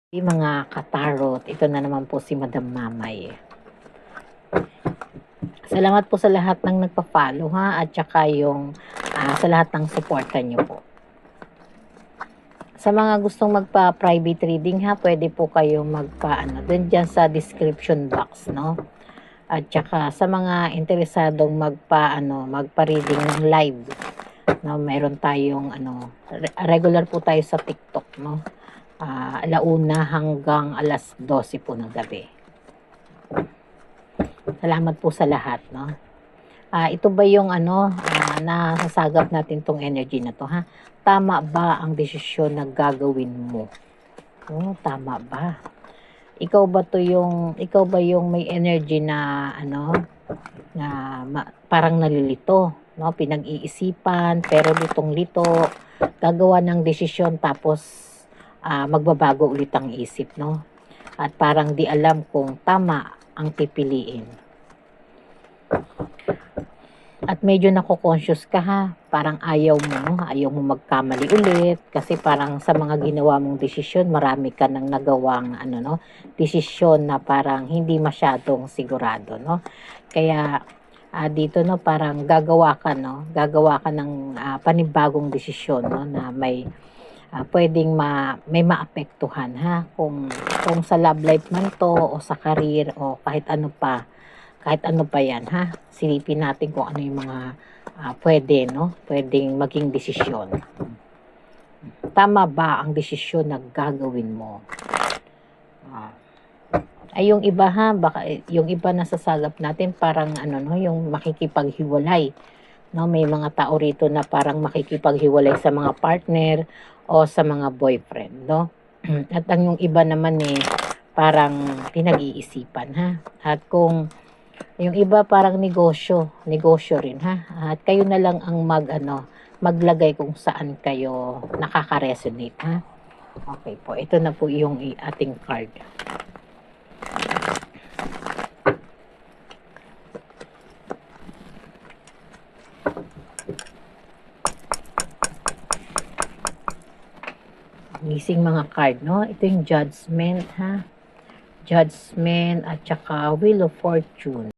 Mga katarot, ito na naman po si Madam Mamay. Salamat po sa lahat ng nagpa-follow ha, at saka yung sa lahat ng suporta nyo po. Sa mga gustong magpa-private reading ha, pwede po kayong dun dyan sa description box, no? At saka sa mga interesadong magpa-reading ng live, no? Meron tayong regular po tayo sa TikTok, no? Alauna hanggang alas 12 po ng gabi. Salamat po sa lahat, no? Ito ba yung nasasagap natin tong energy na to, ha? Tama ba ang desisyon na gagawin mo? Oh, tama ba? Ikaw ba yung may energy na parang nalilito, no? Pinag-iisipan pero litong-lito, gagawa ng desisyon tapos magbabago ulit ang isip, no? At parang di alam kung tama ang pipiliin. At medyo nako-conscious ka ha, parang ayaw mo magkamali ulit kasi parang sa mga ginawa mong desisyon, marami ka nang nagawang desisyon na parang hindi masyadong sigurado, no? Kaya dito parang gagawa ka ng panibagong desisyon, no, na may may maapektuhan ha, kung sa love life man to o sa career o kahit ano pa yan ha. Silipin natin kung ano yung mga pwedeng maging desisyon. Tama ba ang desisyon na gagawin mo? Ay yung iba ha, baka yung iba nasasagap natin parang yung makikipaghiwalay, no? May mga tao rito na parang makikipaghiwalay sa mga partner o sa mga boyfriend, no? At ang yung iba naman parang pinag-iisipan ha. At kung yung iba parang negosyo rin ha. At kayo na lang ang maglagay kung saan kayo nakaka-resonate ha. Okay po, ito na po yung ating card. Gising mga card, no? Ito yung Judgment ha. Judgment at saka Wheel of Fortune.